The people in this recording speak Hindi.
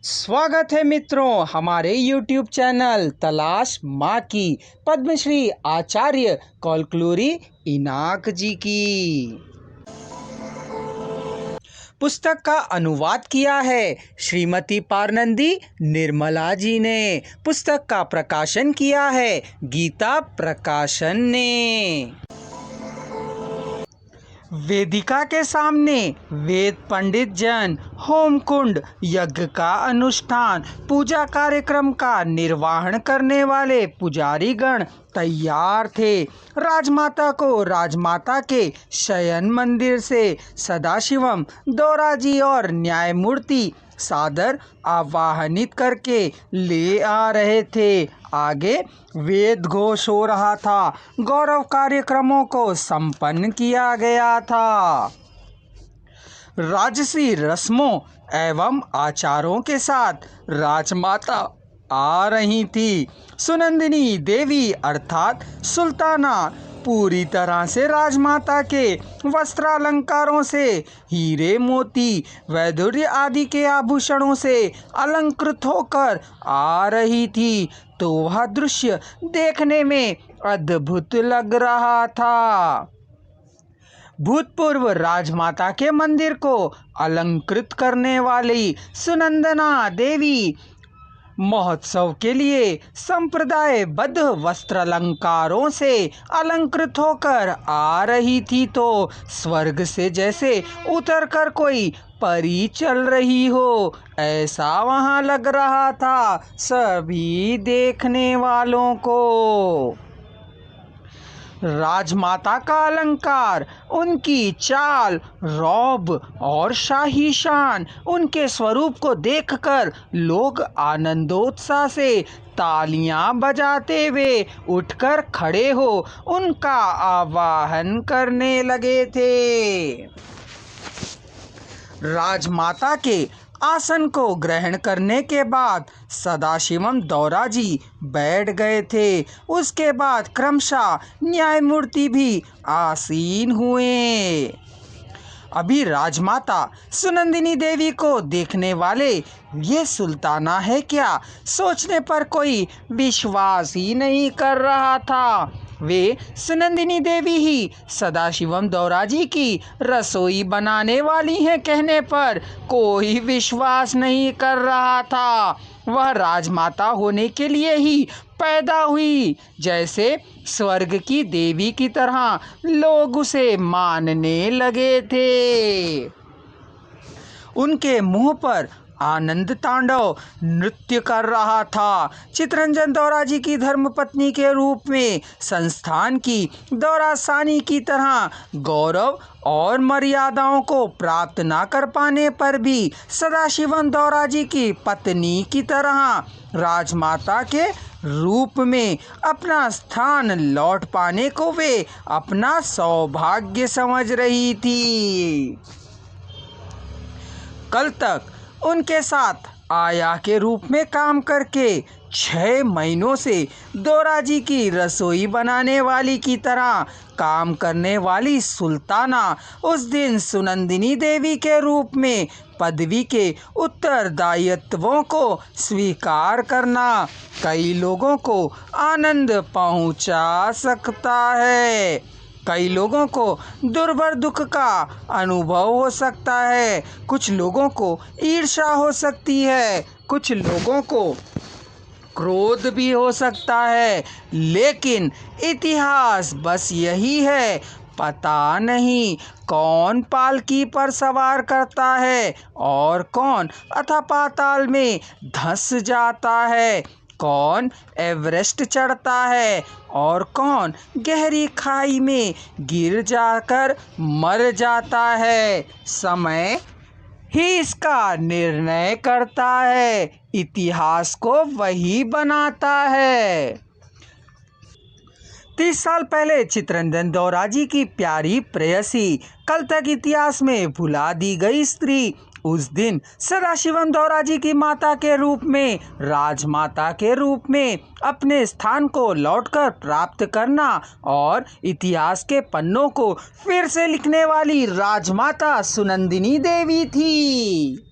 स्वागत है मित्रों हमारे YouTube चैनल तलाश माँ की पद्मश्री आचार्य कौलक्लूरी इनाक जी की। पुस्तक का अनुवाद किया है श्रीमती पारनंदी निर्मला जी ने। पुस्तक का प्रकाशन किया है गीता प्रकाशन ने। वेदिका के सामने वेद पंडित जन होम कुंड यज्ञ का अनुष्ठान पूजा कार्यक्रम का निर्वहन करने वाले पुजारी गण तैयार थे। राजमाता को राजमाता के शयन मंदिर से सदाशिवम दौराजी और न्यायमूर्ति सादर आवाहनित करके ले आ रहे थे। आगे वेद घोष हो रहा था। गौरव कार्यक्रमों को संपन्न किया गया था। राजसी रस्मों एवं आचारों के साथ राजमाता आ रही थी। सुनंदिनी देवी अर्थात सुल्ताना पूरी तरह से राजमाता के वस्त्रालंकारों से हीरे मोती वैदुर्य आदि के आभूषणों से अलंकृत होकर आ रही थी, तो वह दृश्य देखने में अद्भुत लग रहा था। भूतपूर्व राजमाता के मंदिर को अलंकृत करने वाली सुनंदना देवी महोत्सव के लिए संप्रदायबद्ध वस्त्रालंकारों से अलंकृत होकर आ रही थी, तो स्वर्ग से जैसे उतरकर कोई परी चल रही हो ऐसा वहां लग रहा था सभी देखने वालों को। राजमाता का अलंकार, उनकी चाल, रौब और शाही शान, उनके स्वरूप को देखकर लोग आनंदोत्साह से तालियां बजाते हुए उठकर खड़े हो उनका आवाहन करने लगे थे। राजमाता के आसन को ग्रहण करने के बाद सदाशिवम दौराजी बैठ गए थे। उसके बाद क्रमशः न्यायमूर्ति भी आसीन हुए। अभी राजमाता सुनंदिनी देवी को देखने वाले ये सुल्ताना है क्या, सोचने पर कोई विश्वास ही नहीं कर रहा था। वे सुनंदिनी देवी ही सदाशिवम दौराजी की रसोई बनाने वाली हैं कहने पर कोई विश्वास नहीं कर रहा था। वह राजमाता होने के लिए ही पैदा हुई, जैसे स्वर्ग की देवी की तरह लोग उसे मानने लगे थे। उनके मुंह पर आनंद तांडव नृत्य कर रहा था। चितरंजन दौराजी की धर्मपत्नी के रूप में संस्थान की दौरासानी की तरह गौरव और मर्यादाओं को प्राप्त न कर पाने पर भी सदाशिवम दौराजी की पत्नी की तरह राजमाता के रूप में अपना स्थान लौट पाने को वे अपना सौभाग्य समझ रही थी। कल तक उनके साथ आया के रूप में काम करके 6 महीनों से दौराजी की रसोई बनाने वाली की तरह काम करने वाली सुल्ताना उस दिन सुनंदिनी देवी के रूप में पदवी के उत्तरदायित्वों को स्वीकार करना कई लोगों को आनंद पहुंचा सकता है। कई लोगों को दुर्भर दुख का अनुभव हो सकता है, कुछ लोगों को ईर्ष्या हो सकती है, कुछ लोगों को क्रोध भी हो सकता है, लेकिन इतिहास बस यही है, पता नहीं कौन पालकी पर सवार करता है और कौन अथापाताल में धंस जाता है, कौन एवरेस्ट चढ़ता है और कौन गहरी खाई में गिर जाकर मर जाता है। समय ही इसका निर्णय करता है, इतिहास को वही बनाता है। 30 साल पहले चितरंजन दौराजी की प्यारी प्रेयसी, कल तक इतिहास में भुला दी गई स्त्री, उस दिन सदाशिवम दौराजी की माता के रूप में, राजमाता के रूप में अपने स्थान को लौटकर प्राप्त करना और इतिहास के पन्नों को फिर से लिखने वाली राजमाता सुनंदिनी देवी थी।